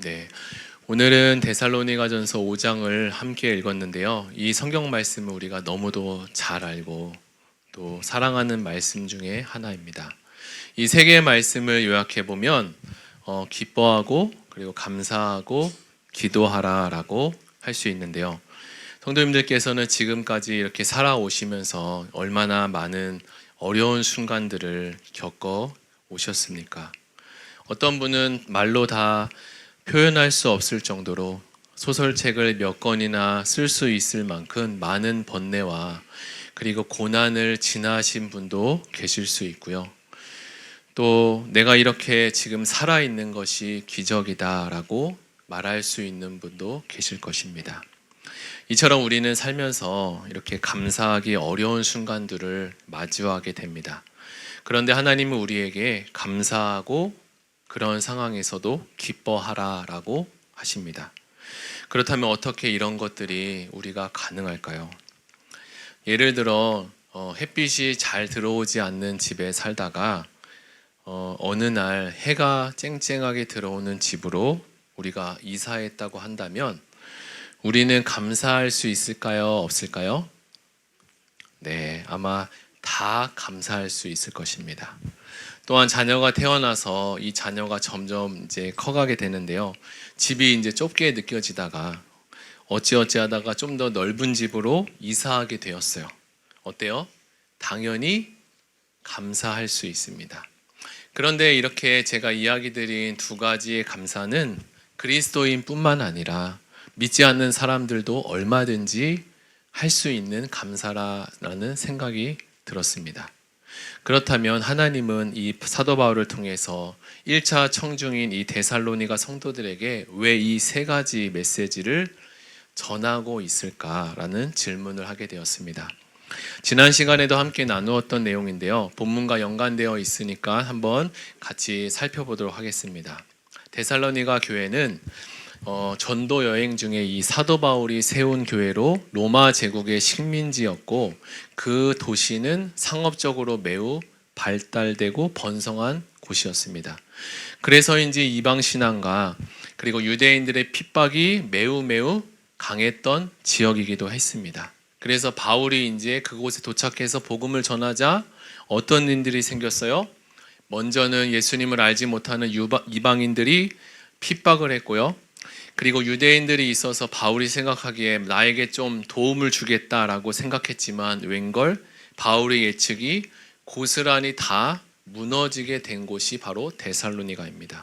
네, 오늘은 데살로니가전서 5장을 함께 읽었는데요. 이 성경 말씀을 우리가 너무도 잘 알고 또 사랑하는 말씀 중에 하나입니다. 이 세 개의 말씀을 요약해 보면 기뻐하고 그리고 감사하고 기도하라라고 할 수 있는데요. 성도님들께서는 지금까지 이렇게 살아오시면서 얼마나 많은 어려운 순간들을 겪어 오셨습니까? 어떤 분은 말로 다 표현할 수 없을 정도로 소설책을 몇 권이나 쓸 수 있을 만큼 많은 번뇌와 그리고 고난을 지나신 분도 계실 수 있고요. 또 내가 이렇게 지금 살아있는 것이 기적이다라고 말할 수 있는 분도 계실 것입니다. 이처럼 우리는 살면서 이렇게 감사하기 어려운 순간들을 마주하게 됩니다. 그런데 하나님은 우리에게 감사하고 그런 상황에서도 기뻐하라라고 하십니다. 그렇다면 어떻게 이런 것들이 우리가 가능할까요? 예를 들어 햇빛이 잘 들어오지 않는 집에 살다가 어느 날 해가 쨍쨍하게 들어오는 집으로 우리가 이사했다고 한다면 우리는 감사할 수 있을까요? 없을까요? 네, 아마 다 감사할 수 있을 것입니다. 또한 자녀가 태어나서 이 자녀가 점점 이제 커가게 되는데요. 집이 이제 좁게 느껴지다가 어찌하다가 좀 더 넓은 집으로 이사하게 되었어요. 어때요? 당연히 감사할 수 있습니다. 그런데 이렇게 제가 이야기 드린 두 가지의 감사는 그리스도인뿐만 아니라 믿지 않는 사람들도 얼마든지 할 수 있는 감사라는 생각이 들었습니다. 그렇다면 하나님은 이 사도 바울을 통해서 1차 청중인 이 데살로니가 성도들에게 왜 이 세 가지 메시지를 전하고 있을까라는 질문을 하게 되었습니다. 지난 시간에도 함께 나누었던 내용인데요. 본문과 연관되어 있으니까 한번 같이 살펴보도록 하겠습니다. 데살로니가 교회는 전도 여행 중에 이 사도 바울이 세운 교회로 로마 제국의 식민지였고 그 도시는 상업적으로 매우 발달되고 번성한 곳이었습니다. 그래서인지 이방 신앙과 그리고 유대인들의 핍박이 매우 강했던 지역이기도 했습니다. 그래서 바울이 이제 그곳에 도착해서 복음을 전하자 어떤 일들이 생겼어요? 먼저는 예수님을 알지 못하는 이방인들이 핍박을 했고요. 그리고 유대인들이 있어서 바울이 생각하기에 나에게 좀 도움을 주겠다라고 생각했지만 웬걸 바울의 예측이 고스란히 다 무너지게 된 곳이 바로 데살로니가입니다.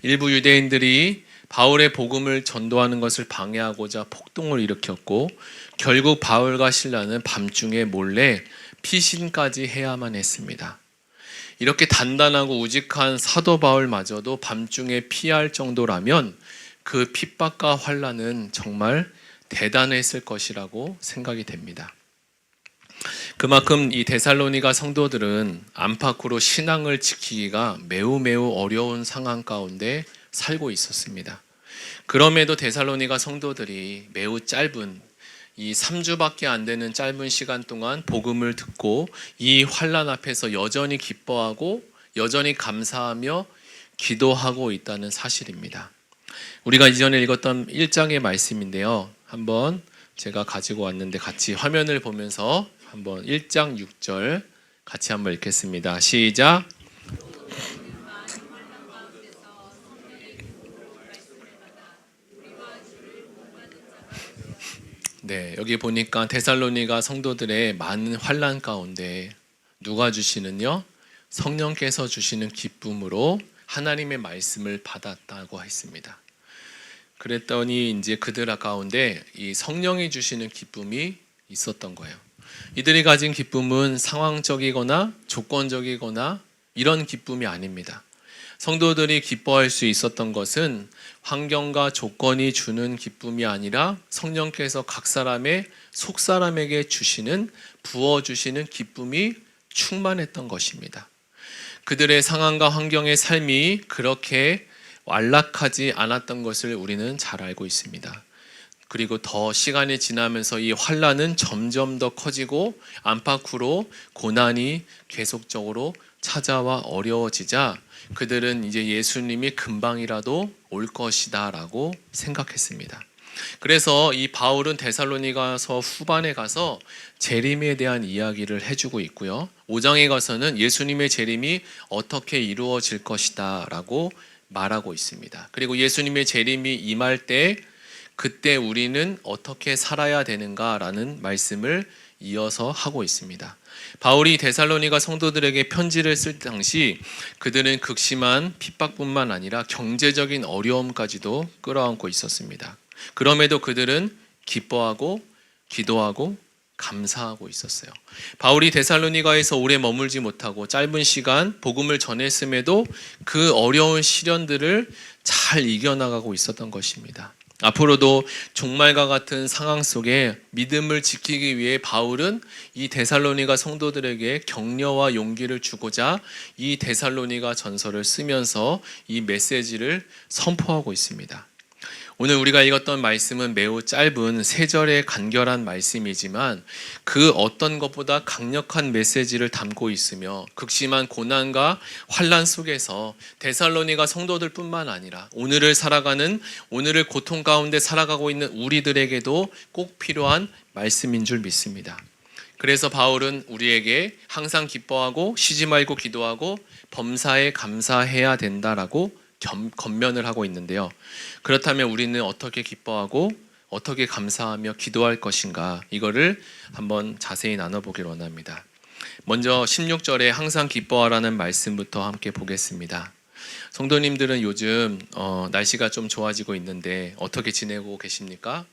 일부 유대인들이 바울의 복음을 전도하는 것을 방해하고자 폭동을 일으켰고 결국 바울과 실라는 밤중에 몰래 피신까지 해야만 했습니다. 이렇게 단단하고 우직한 사도 바울마저도 밤중에 피할 정도라면 그 핍박과 환난은 정말 대단했을 것이라고 생각이 됩니다. 그만큼 이 데살로니가 성도들은 안팎으로 신앙을 지키기가 매우 어려운 상황 가운데 살고 있었습니다. 그럼에도 데살로니가 성도들이 매우 짧은 이 3주밖에 안 되는 짧은 시간 동안 복음을 듣고 이 환난 앞에서 여전히 기뻐하고 여전히 감사하며 기도하고 있다는 사실입니다. 우리가 이전에 읽었던 1장의 말씀인데요. 한번 제가 가지고 왔는데 같이 화면을 보면서 한번 1장 6절 같이 한번 읽겠습니다. 시작. 네, 여기 보니까 데살로니가 성도들의 많은 환난 가운데 누가 주시는요? 성령께서 주시는 기쁨으로 하나님의 말씀을 받았다고 했습니다. 그랬더니 이제 그들 가운데 이 성령이 주시는 기쁨이 있었던 거예요. 이들이 가진 기쁨은 상황적이거나 조건적이거나 이런 기쁨이 아닙니다. 성도들이 기뻐할 수 있었던 것은 환경과 조건이 주는 기쁨이 아니라 성령께서 각 사람의 속사람에게 주시는 부어주시는 기쁨이 충만했던 것입니다. 그들의 상황과 환경의 삶이 그렇게 완락하지 않았던 것을 우리는 잘 알고 있습니다. 그리고 더 시간이 지나면서 이 환난은 점점 더 커지고 안팎으로 고난이 계속적으로 찾아와 어려워지자 그들은 이제 예수님이 금방이라도 올 것이다라고 생각했습니다. 그래서 이 바울은 데살로니가서 후반에 가서 재림에 대한 이야기를 해주고 있고요. 5장에 가서는 예수님의 재림이 어떻게 이루어질 것이다라고 말하고 있습니다. 그리고 예수님의 재림이 임할 때 그때 우리는 어떻게 살아야 되는가라는 말씀을 이어서 하고 있습니다. 바울이 데살로니가 성도들에게 편지를 쓸 당시 그들은 극심한 핍박뿐만 아니라 경제적인 어려움까지도 끌어안고 있었습니다. 그럼에도 그들은 기뻐하고 기도하고 감사하고 있었어요. 바울이 데살로니가에서 오래 머물지 못하고 짧은 시간 복음을 전했음에도 그 어려운 시련들을 잘 이겨나가고 있었던 것입니다. 앞으로도 종말과 같은 상황 속에 믿음을 지키기 위해 바울은 이 데살로니가 성도들에게 격려와 용기를 주고자 이 데살로니가 전서를 쓰면서 이 메시지를 선포하고 있습니다. 오늘 우리가 읽었던 말씀은 매우 짧은 3절의 간결한 말씀이지만 그 어떤 것보다 강력한 메시지를 담고 있으며 극심한 고난과 환난 속에서 데살로니가 성도들뿐만 아니라 오늘을 고통 가운데 살아가고 있는 우리들에게도 꼭 필요한 말씀인 줄 믿습니다. 그래서 바울은 우리에게 항상 기뻐하고 쉬지 말고 기도하고 범사에 감사해야 된다라고 권면을 하고 있는데요. 그렇다면 우리는 어떻게 기뻐하고 어떻게 감사하며 기도할 것인가, 이거를 한번 자세히 나눠보길 원합니다. 먼저 16절에 항상 기뻐하라는 말씀부터 함께 보겠습니다. 성도님들은 요즘 날씨가 좀 좋아지고 있는데 어떻게 지내고 계십니까?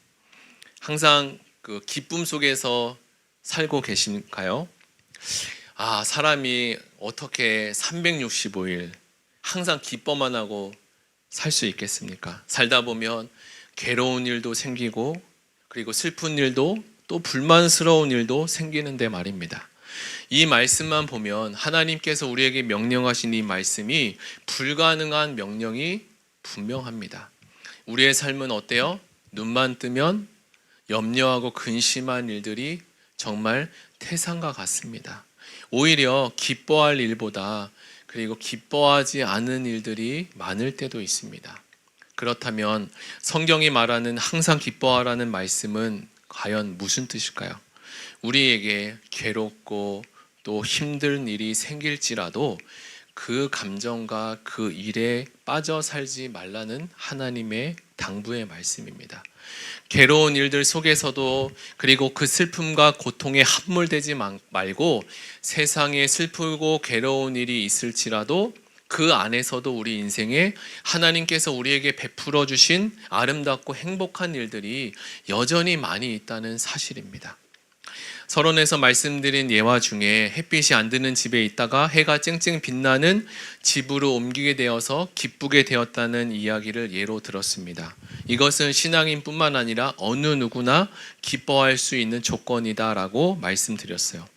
항상 그 기쁨 속에서 살고 계신가요? 사람이 어떻게 365일 항상 기뻐만 하고 살 수 있겠습니까? 살다 보면 괴로운 일도 생기고 그리고 슬픈 일도 또 불만스러운 일도 생기는데 말입니다. 이 말씀만 보면 하나님께서 우리에게 명령하신 이 말씀이 불가능한 명령이 분명합니다. 우리의 삶은 어때요? 눈만 뜨면 염려하고 근심한 일들이 정말 태산과 같습니다. 오히려 기뻐할 일보다 그리고 기뻐하지 않은 일들이 많을 때도 있습니다. 그렇다면 성경이 말하는 항상 기뻐하라는 말씀은 과연 무슨 뜻일까요? 우리에게 괴롭고 또 힘든 일이 생길지라도 그 감정과 그 일에 빠져 살지 말라는 하나님의 당부의 말씀입니다. 괴로운 일들 속에서도 그리고 그 슬픔과 고통에 함몰되지 말고 세상에 슬프고 괴로운 일이 있을지라도 그 안에서도 우리 인생에 하나님께서 우리에게 베풀어 주신 아름답고 행복한 일들이 여전히 많이 있다는 사실입니다. 서론에서 말씀드린 예화 중에 햇빛이 안 드는 집에 있다가 해가 쨍쨍 빛나는 집으로 옮기게 되어서 기쁘게 되었다는 이야기를 예로 들었습니다. 이것은 신앙인뿐만 아니라 어느 누구나 기뻐할 수 있는 조건이다라고 말씀드렸어요.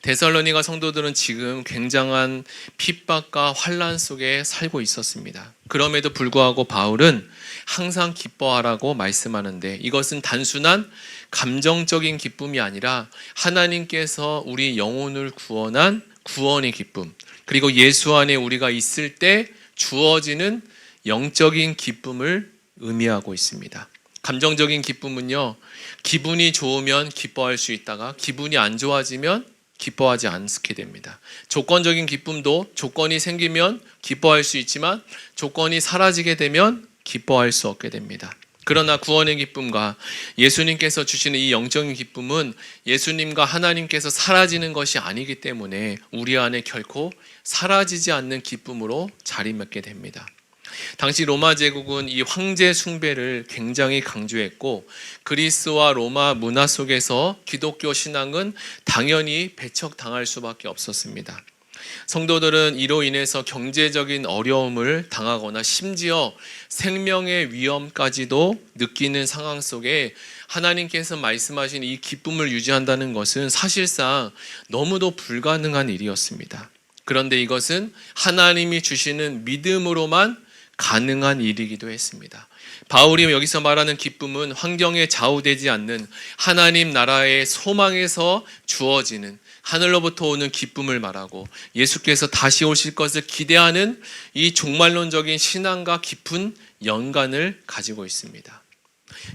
데살로니가 성도들은 지금 굉장한 핍박과 환난 속에 살고 있었습니다. 그럼에도 불구하고 바울은 항상 기뻐하라고 말씀하는데 이것은 단순한 감정적인 기쁨이 아니라 하나님께서 우리 영혼을 구원한 구원의 기쁨, 그리고 예수 안에 우리가 있을 때 주어지는 영적인 기쁨을 의미하고 있습니다. 감정적인 기쁨은요, 기분이 좋으면 기뻐할 수 있다가 기분이 안 좋아지면 기뻐하지 않게 됩니다. 조건적인 기쁨도 조건이 생기면 기뻐할 수 있지만 조건이 사라지게 되면 기뻐할 수 없게 됩니다. 그러나 구원의 기쁨과 예수님께서 주시는 이 영적인 기쁨은 예수님과 하나님께서 사라지는 것이 아니기 때문에 우리 안에 결코 사라지지 않는 기쁨으로 자리맺게 됩니다. 당시 로마 제국은 이 황제 숭배를 굉장히 강조했고 그리스와 로마 문화 속에서 기독교 신앙은 당연히 배척당할 수밖에 없었습니다. 성도들은 이로 인해서 경제적인 어려움을 당하거나 심지어 생명의 위험까지도 느끼는 상황 속에 하나님께서 말씀하신 이 기쁨을 유지한다는 것은 사실상 너무도 불가능한 일이었습니다. 그런데 이것은 하나님이 주시는 믿음으로만 가능한 일이기도 했습니다. 바울이 여기서 말하는 기쁨은 환경에 좌우되지 않는 하나님 나라의 소망에서 주어지는 하늘로부터 오는 기쁨을 말하고 예수께서 다시 오실 것을 기대하는 이 종말론적인 신앙과 깊은 연관을 가지고 있습니다.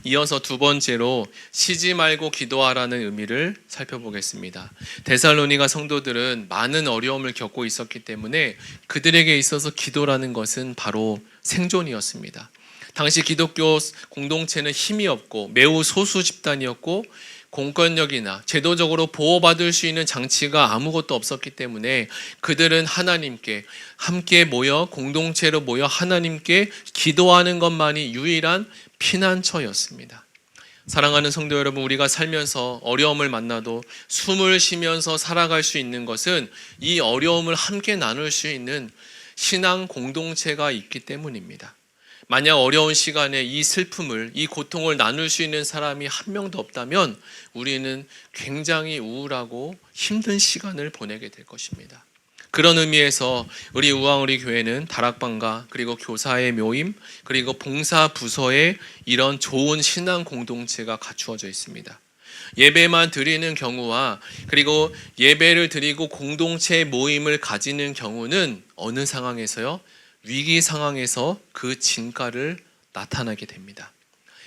이어서 두 번째로 쉬지 말고 기도하라는 의미를 살펴보겠습니다. 데살로니가 성도들은 많은 어려움을 겪고 있었기 때문에 그들에게 있어서 기도라는 것은 바로 생존이었습니다. 당시 기독교 공동체는 힘이 없고 매우 소수 집단이었고 공권력이나 제도적으로 보호받을 수 있는 장치가 아무것도 없었기 때문에 그들은 하나님께 함께 모여 공동체로 모여 하나님께 기도하는 것만이 유일한 피난처였습니다. 사랑하는 성도 여러분, 우리가 살면서 어려움을 만나도 숨을 쉬면서 살아갈 수 있는 것은 이 어려움을 함께 나눌 수 있는 신앙 공동체가 있기 때문입니다. 만약 어려운 시간에 이 슬픔을, 이 고통을 나눌 수 있는 사람이 한 명도 없다면 우리는 굉장히 우울하고 힘든 시간을 보내게 될 것입니다. 그런 의미에서 우리 우왕우리 교회는 다락방과 그리고 교사의 모임 그리고 봉사 부서에 이런 좋은 신앙 공동체가 갖추어져 있습니다. 예배만 드리는 경우와 그리고 예배를 드리고 공동체 모임을 가지는 경우는 어느 상황에서요? 위기 상황에서 그 진가를 나타나게 됩니다.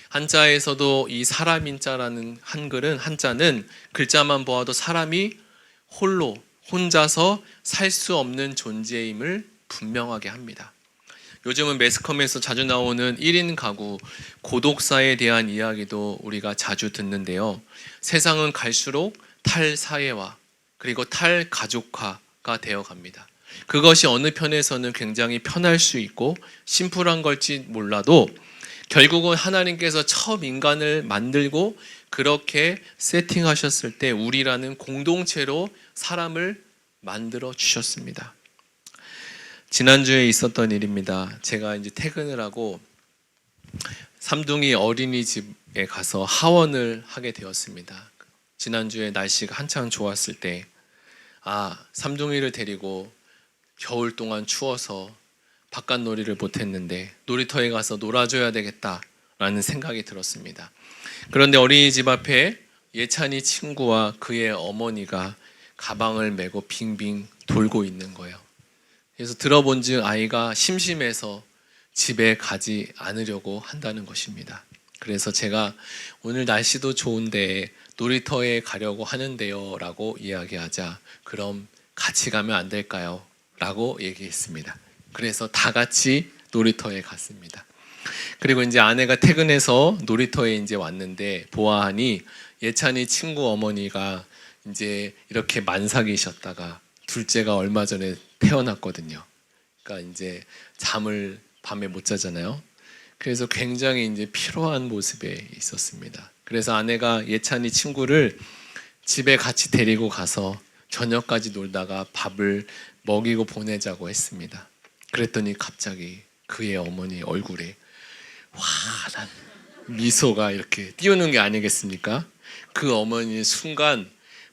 한자에서도 이 사람인자라는 한자는 글자만 보아도 사람이 혼자서 살 수 없는 존재임을 분명하게 합니다. 요즘은 매스컴에서 자주 나오는 1인 가구, 고독사에 대한 이야기도 우리가 자주 듣는데요. 세상은 갈수록 탈사회화 그리고 탈가족화가 되어갑니다. 그것이 어느 편에서는 굉장히 편할 수 있고 심플한 걸지 몰라도 결국은 하나님께서 처음 인간을 만들고 그렇게 세팅하셨을 때 우리라는 공동체로 사람을 만들어 주셨습니다. 지난주에 있었던 일입니다. 제가 이제 퇴근을 하고 삼둥이 어린이집에 가서 하원을 하게 되었습니다. 지난주에 날씨가 한창 좋았을 때 삼둥이를 데리고 겨울 동안 추워서 바깥 놀이를 못했는데 놀이터에 가서 놀아줘야 되겠다라는 생각이 들었습니다. 그런데 어린이집 앞에 예찬이 친구와 그의 어머니가 가방을 메고 빙빙 돌고 있는 거예요. 그래서 들어본즉 아이가 심심해서 집에 가지 않으려고 한다는 것입니다. 그래서 제가 오늘 날씨도 좋은데 놀이터에 가려고 하는데요 라고 이야기하자 그럼 같이 가면 안 될까요? 라고 얘기했습니다. 그래서 다 같이 놀이터에 갔습니다. 그리고 이제 아내가 퇴근해서 놀이터에 이제 왔는데 보아하니 예찬이 친구 어머니가 이제 이렇게 만삭이셨다가 둘째가 얼마 전에 태어났거든요. 그러니까 이제 잠을 밤에 못 자잖아요. 그래서 굉장히 이제 피로한 모습에 있었습니다. 그래서 아내가 예찬이 친구를 집에 같이 데리고 가서 저녁까지 놀다가 밥을 먹이고 보내자고 했습니다. 그랬더니 갑자기 그의 어머니 얼굴에 환한 미소가 이렇게 띄우는 게 아니겠습니까? 그 어머니 순간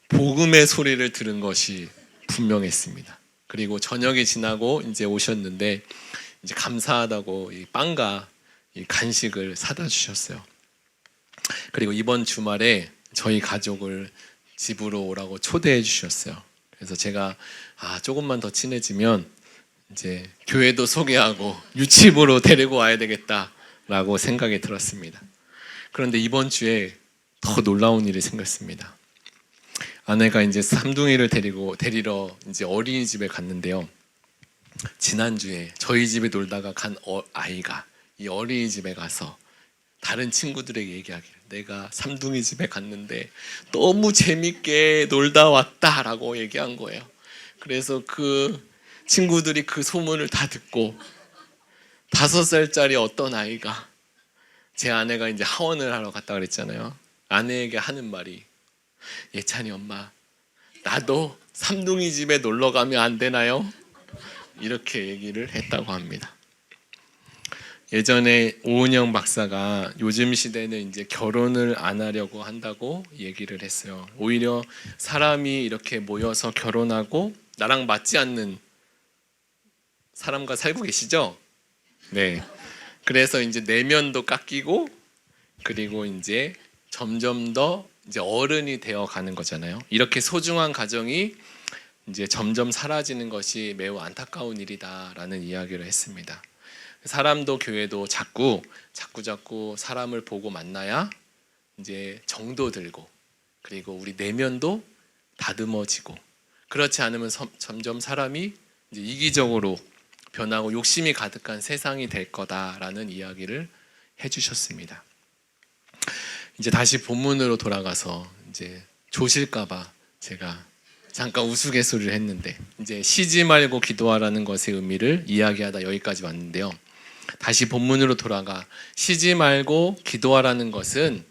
복음의 소리를 들은 것이 분명했습니다. 그리고 저녁이 지나고 이제 오셨는데 이제 감사하다고 이 빵과 이 간식을 사다 주셨어요. 그리고 이번 주말에 저희 가족을 집으로 오라고 초대해 주셨어요. 그래서 제가 조금만 더 친해지면 이제 교회도 소개하고 유치부로 데리고 와야 되겠다라고 생각이 들었습니다. 그런데 이번 주에 더 놀라운 일이 생겼습니다. 아내가 이제 삼둥이를 데리러 이제 어린이집에 갔는데요. 지난주에 저희 집에 놀다가 간 아이가 이 어린이집에 가서 다른 친구들에게 얘기하기를 내가 삼둥이 집에 갔는데 너무 재밌게 놀다 왔다라고 얘기한 거예요. 그래서 그 친구들이 그 소문을 다 듣고 5살짜리 어떤 아이가 제 아내가 이제 하원을 하러 갔다 그랬잖아요. 아내에게 하는 말이 예찬이 엄마 나도 삼둥이 집에 놀러 가면 안 되나요? 이렇게 얘기를 했다고 합니다. 예전에 오은영 박사가 요즘 시대는 이제 결혼을 안 하려고 한다고 얘기를 했어요. 오히려 사람이 이렇게 모여서 결혼하고 나랑 맞지 않는 사람과 살고 계시죠? 네. 그래서 이제 내면도 깎이고 그리고 이제 점점 더 이제 어른이 되어 가는 거잖아요. 이렇게 소중한 가정이 이제 점점 사라지는 것이 매우 안타까운 일이다라는 이야기를 했습니다. 사람도 교회도 자꾸 사람을 보고 만나야 이제 정도 들고, 그리고 우리 내면도 다듬어지고, 그렇지 않으면 점점 사람이 이제 이기적으로 변하고 욕심이 가득한 세상이 될 거다라는 이야기를 해주셨습니다. 이제 다시 본문으로 돌아가서 이제 조실까봐 제가 잠깐 우스갯소리를 했는데, 이제 쉬지 말고 기도하라는 것의 의미를 이야기하다 여기까지 왔는데요. 다시 본문으로 돌아가 쉬지 말고 기도하라는 것은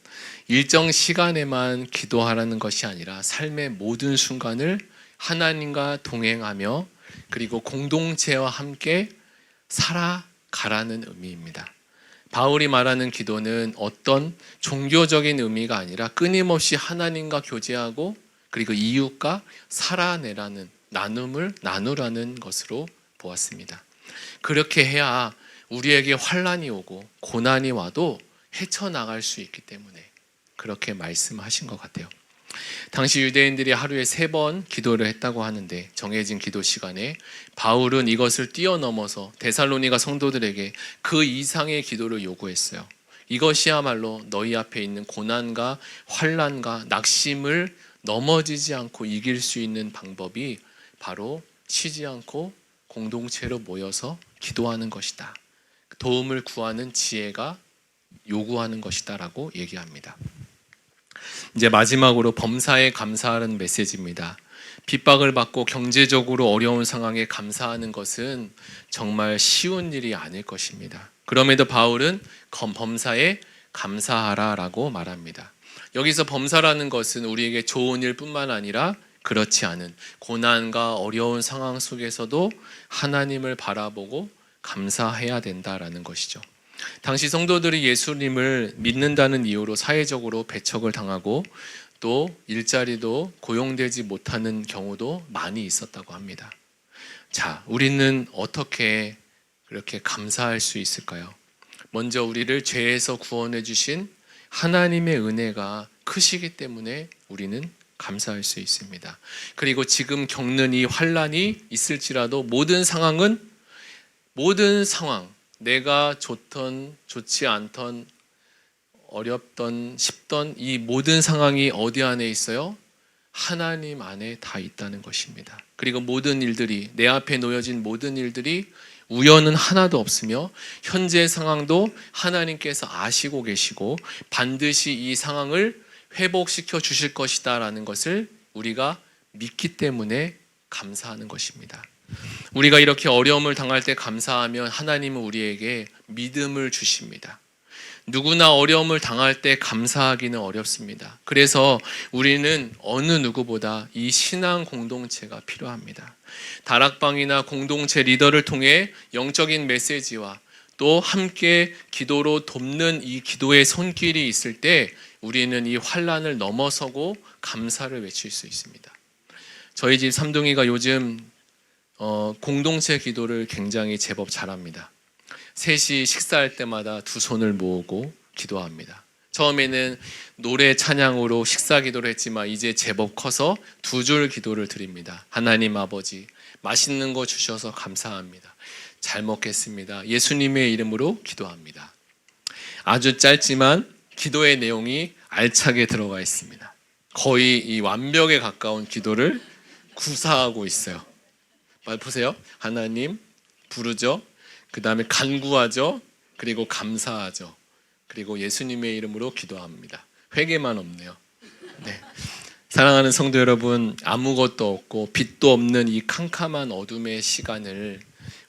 일정 시간에만 기도하라는 것이 아니라 삶의 모든 순간을 하나님과 동행하며 그리고 공동체와 함께 살아가라는 의미입니다. 바울이 말하는 기도는 어떤 종교적인 의미가 아니라 끊임없이 하나님과 교제하고 그리고 이웃과 살아내라는, 나눔을 나누라는 것으로 보았습니다. 그렇게 해야 우리에게 환난이 오고 고난이 와도 헤쳐나갈 수 있기 때문에 그렇게 말씀하신 것 같아요. 당시 유대인들이 하루에 3번 기도를 했다고 하는데, 정해진 기도 시간에 바울은 이것을 뛰어넘어서 데살로니가 성도들에게 그 이상의 기도를 요구했어요. 이것이야말로 너희 앞에 있는 고난과 환난과 낙심을 넘어지지 않고 이길 수 있는 방법이 바로 쉬지 않고 공동체로 모여서 기도하는 것이다. 도움을 구하는 지혜가 요구하는 것이다 라고 얘기합니다. 이제 마지막으로 범사에 감사하는 메시지입니다. 핍박을 받고 경제적으로 어려운 상황에 감사하는 것은 정말 쉬운 일이 아닐 것입니다. 그럼에도 바울은 범사에 감사하라라고 말합니다. 여기서 범사라는 것은 우리에게 좋은 일뿐만 아니라 그렇지 않은 고난과 어려운 상황 속에서도 하나님을 바라보고 감사해야 된다라는 것이죠. 당시 성도들이 예수님을 믿는다는 이유로 사회적으로 배척을 당하고 또 일자리도 고용되지 못하는 경우도 많이 있었다고 합니다. 자, 우리는 어떻게 그렇게 감사할 수 있을까요? 먼저 우리를 죄에서 구원해 주신 하나님의 은혜가 크시기 때문에 우리는 감사할 수 있습니다. 그리고 지금 겪는 이 환난이 있을지라도 모든 상황, 내가 좋던 좋지 않던 어렵던 쉽던 이 모든 상황이 어디 안에 있어요? 하나님 안에 다 있다는 것입니다. 그리고 모든 일들이, 내 앞에 놓여진 모든 일들이 우연은 하나도 없으며 현재 상황도 하나님께서 아시고 계시고 반드시 이 상황을 회복시켜 주실 것이다 라는 것을 우리가 믿기 때문에 감사하는 것입니다. 우리가 이렇게 어려움을 당할 때 감사하면 하나님은 우리에게 믿음을 주십니다. 누구나 어려움을 당할 때 감사하기는 어렵습니다. 그래서 우리는 어느 누구보다 이 신앙 공동체가 필요합니다. 다락방이나 공동체 리더를 통해 영적인 메시지와 또 함께 기도로 돕는 이 기도의 손길이 있을 때 우리는 이 환난을 넘어서고 감사를 외칠 수 있습니다. 저희 집 삼둥이가 요즘 공동체 기도를 굉장히 제법 잘합니다. 셋이 식사할 때마다 두 손을 모으고 기도합니다. 처음에는 노래 찬양으로 식사 기도를 했지만 이제 제법 커서 2줄 기도를 드립니다. 하나님 아버지, 맛있는 거 주셔서 감사합니다. 잘 먹겠습니다. 예수님의 이름으로 기도합니다. 아주 짧지만 기도의 내용이 알차게 들어가 있습니다. 거의 이 완벽에 가까운 기도를 구사하고 있어요. 보세요. 하나님 부르죠. 그 다음에 간구하죠. 그리고 감사하죠. 그리고 예수님의 이름으로 기도합니다. 회개만 없네요. 네. 사랑하는 성도 여러분, 아무것도 없고 빛도 없는 이 캄캄한 어둠의 시간을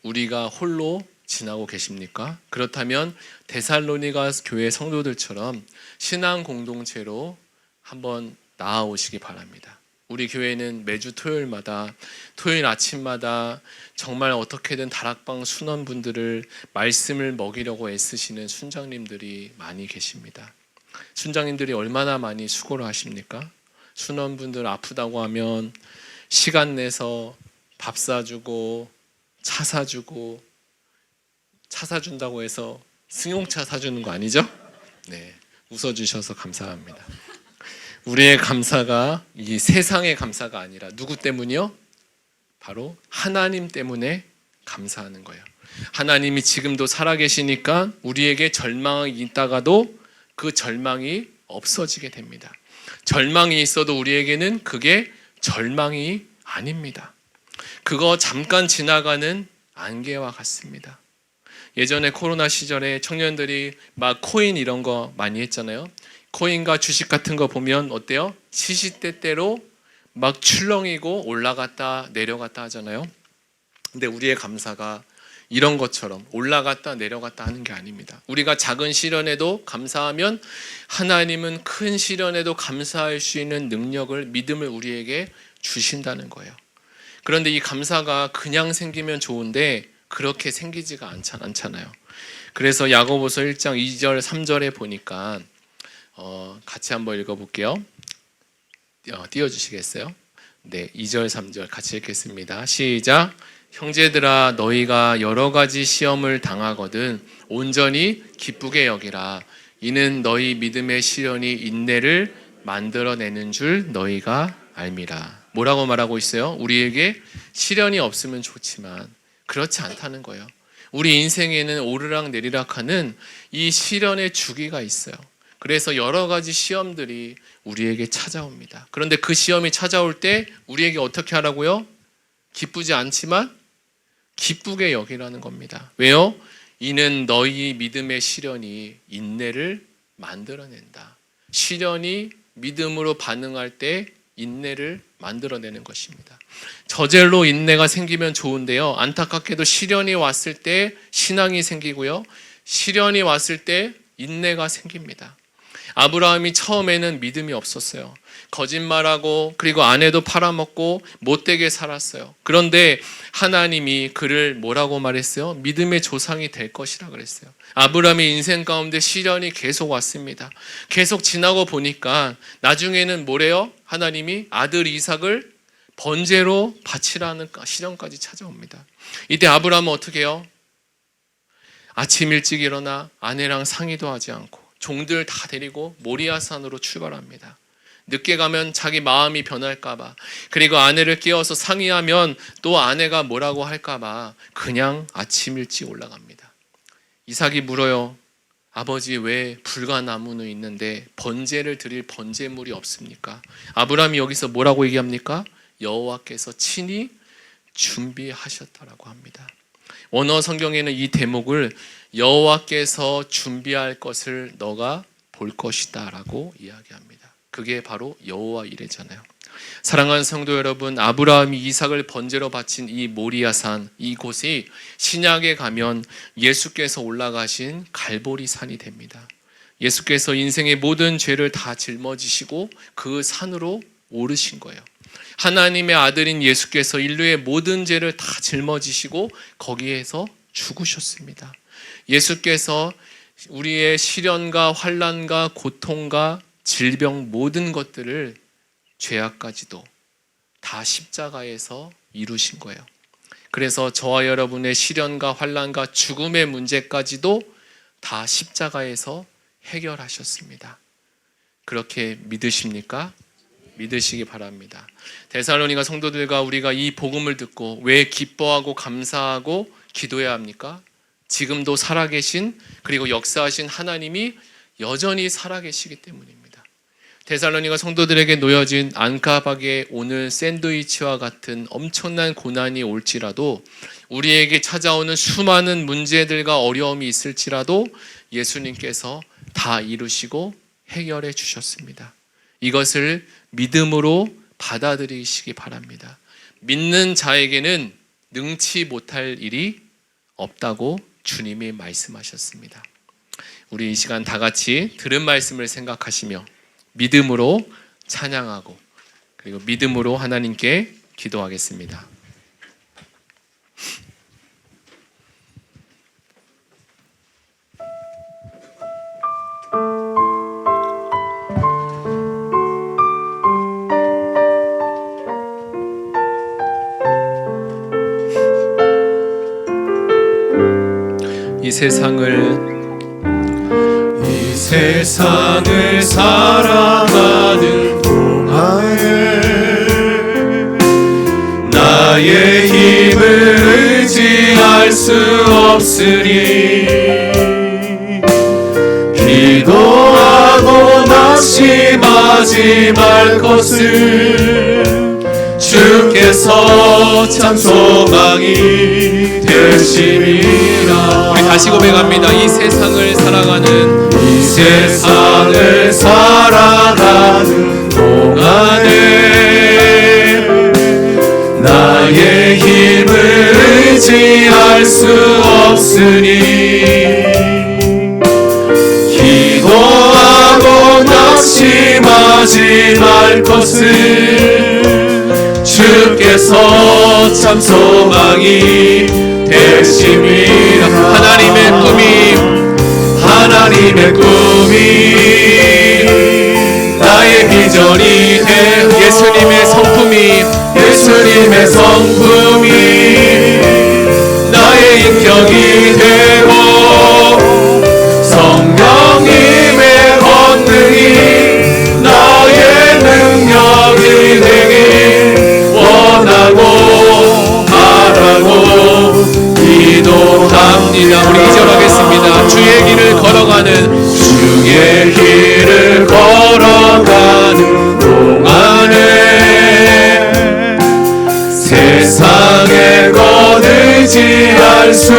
우리가 홀로 지나고 계십니까? 그렇다면 데살로니가 교회 성도들처럼 신앙 공동체로 한번 나아오시기 바랍니다. 우리 교회는 매주 토요일 아침마다 정말 어떻게든 다락방 순원분들을 말씀을 먹이려고 애쓰시는 순장님들이 많이 계십니다. 순장님들이 얼마나 많이 수고를 하십니까? 순원분들 아프다고 하면 시간 내서 밥 사주고 차 사주고, 차 사준다고 해서 승용차 사주는 거 아니죠? 네, 웃어주셔서 감사합니다. 우리의 감사가 이 세상의 감사가 아니라 누구 때문이요? 바로 하나님 때문에 감사하는 거예요. 하나님이 지금도 살아계시니까 우리에게 절망이 있다가도 그 절망이 없어지게 됩니다. 절망이 있어도 우리에게는 그게 절망이 아닙니다. 그거 잠깐 지나가는 안개와 같습니다. 예전에 코로나 시절에 청년들이 막 코인 이런 거 많이 했잖아요. 코인과 주식 같은 거 보면 어때요? 시시때때로 막 출렁이고 올라갔다 내려갔다 하잖아요. 근데 우리의 감사가 이런 것처럼 올라갔다 내려갔다 하는 게 아닙니다. 우리가 작은 시련에도 감사하면 하나님은 큰 시련에도 감사할 수 있는 능력을, 믿음을 우리에게 주신다는 거예요. 그런데 이 감사가 그냥 생기면 좋은데 그렇게 생기지가 않잖아요. 그래서 야고보서 1장 2절 3절에 보니까 같이 한번 읽어볼게요. 띄워주시겠어요? 네, 2절 3절 같이 읽겠습니다. 시작. 형제들아, 너희가 여러 가지 시험을 당하거든 온전히 기쁘게 여기라. 이는 너희 믿음의 시련이 인내를 만들어내는 줄 너희가 알미라. 뭐라고 말하고 있어요? 우리에게 시련이 없으면 좋지만 그렇지 않다는 거예요. 우리 인생에는 오르락 내리락하는 이 시련의 주기가 있어요. 그래서 여러 가지 시험들이 우리에게 찾아옵니다. 그런데 그 시험이 찾아올 때 우리에게 어떻게 하라고요? 기쁘지 않지만 기쁘게 여기라는 겁니다. 왜요? 이는 너희 믿음의 시련이 인내를 만들어낸다. 시련이 믿음으로 반응할 때 인내를 만들어내는 것입니다. 저절로 인내가 생기면 좋은데요. 안타깝게도 시련이 왔을 때 신앙이 생기고요. 시련이 왔을 때 인내가 생깁니다. 아브라함이 처음에는 믿음이 없었어요. 거짓말하고 그리고 아내도 팔아먹고 못되게 살았어요. 그런데 하나님이 그를 뭐라고 말했어요? 믿음의 조상이 될 것이라 그랬어요. 아브라함의 인생 가운데 시련이 계속 왔습니다. 계속 지나고 보니까 나중에는 뭐래요? 하나님이 아들 이삭을 번제로 바치라는 시련까지 찾아옵니다. 이때 아브라함은 어떻게 해요? 아침 일찍 일어나 아내랑 상의도 하지 않고 종들 다 데리고 모리아산으로 출발합니다. 늦게 가면 자기 마음이 변할까봐, 그리고 아내를 깨워서 상의하면 또 아내가 뭐라고 할까봐 그냥 아침 일찍 올라갑니다. 이삭이 물어요. 아버지, 왜 불가나무는 있는데 번제를 드릴 번제물이 없습니까? 아브라함이 여기서 뭐라고 얘기합니까? 여호와께서 친히 준비하셨다라고 합니다. 원어 성경에는 이 대목을 여호와께서 준비할 것을 너가 볼 것이다 라고 이야기합니다. 그게 바로 여호와 이레잖아요. 사랑하는 성도 여러분, 아브라함이 이삭을 번제로 바친 이 모리아산, 이곳이 신약에 가면 예수께서 올라가신 갈보리 산이 됩니다. 예수께서 인생의 모든 죄를 다 짊어지시고 그 산으로 오르신 거예요. 하나님의 아들인 예수께서 인류의 모든 죄를 다 짊어지시고 거기에서 죽으셨습니다. 예수께서 우리의 시련과 환난과 고통과 질병 모든 것들을, 죄악까지도 다 십자가에서 이루신 거예요. 그래서 저와 여러분의 시련과 환난과 죽음의 문제까지도 다 십자가에서 해결하셨습니다. 그렇게 믿으십니까? 믿으시기 바랍니다. 데살로니가 성도들과 우리가 이 복음을 듣고 왜 기뻐하고 감사하고 기도해야 합니까? 지금도 살아계신, 그리고 역사하신 하나님이 여전히 살아계시기 때문입니다. 데살로니가 성도들에게 놓여진 안카박의 오늘 샌드위치와 같은 엄청난 고난이 올지라도, 우리에게 찾아오는 수많은 문제들과 어려움이 있을지라도 예수님께서 다 이루시고 해결해 주셨습니다. 이것을 믿음으로 받아들이시기 바랍니다. 믿는 자에게는 능치 못할 일이 없다고 주님이 말씀하셨습니다. 우리 이 시간 다 같이 들은 말씀을 생각하시며 믿음으로 찬양하고 그리고 믿음으로 하나님께 기도하겠습니다. 이 세상을 세상을 살아가는 동안에 나의 힘을 의지할 수 없으니 기도하고 낙심하지 말 것을 주께서 참 소망이 되심이라. 우리 다시 고백합니다. 이 세상을 살아가는 동안에 나의 힘을 의지할 수 없으니 기도하고 낙심하지 말 것을 주께서 참 소망이 되심이라. 하나님의 꿈이 나의 비전이 되 예수님의 성품이 나의 인격이 되고 성령님의 권능이 나의 능력이 되길 원하고 바라고 기도합니다. 우리 2절 하겠습니다. 주의 길을 걸어가는 동안에 세상의 것 의지할 수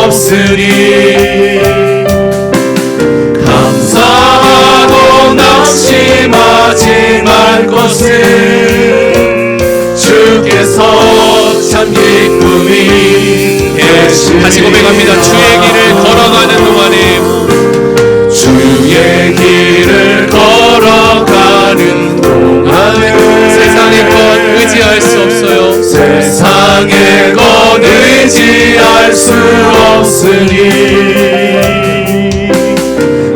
없으니 감사하고 낙심하지 말 것을 주께서 참 기쁨이 되시니. 다시 고백합니다. 주의 길을 걸어가는 동안에 세상의 것 의지할 수 없어요. 세상의 것 의지할 수 없으니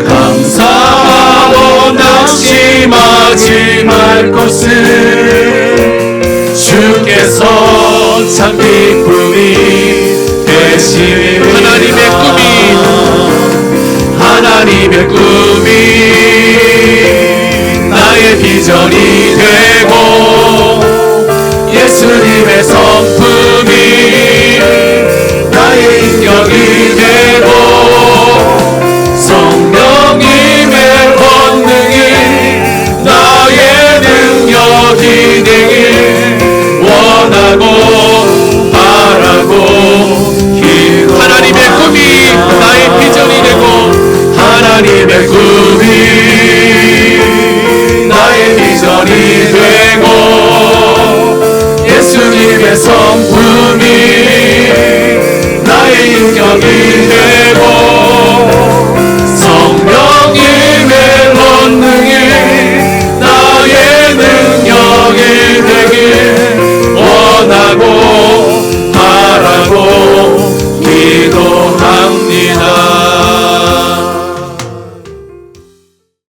감사하고 낙심하지 말 것을 주께서 참 기쁨이 되시니. 하나님의 꿈이 나의 비전이 되고 예수님의 성품이 나의 인격이 되고 성령님의 권능이 나의 능력이 되길 원하고 바라고 기도합니다. 하나님의 꿈이 나의 비전이 되고 하나님의 꿈이 나의 비전이 되고 예수님의 성품이 나의 인격이 되고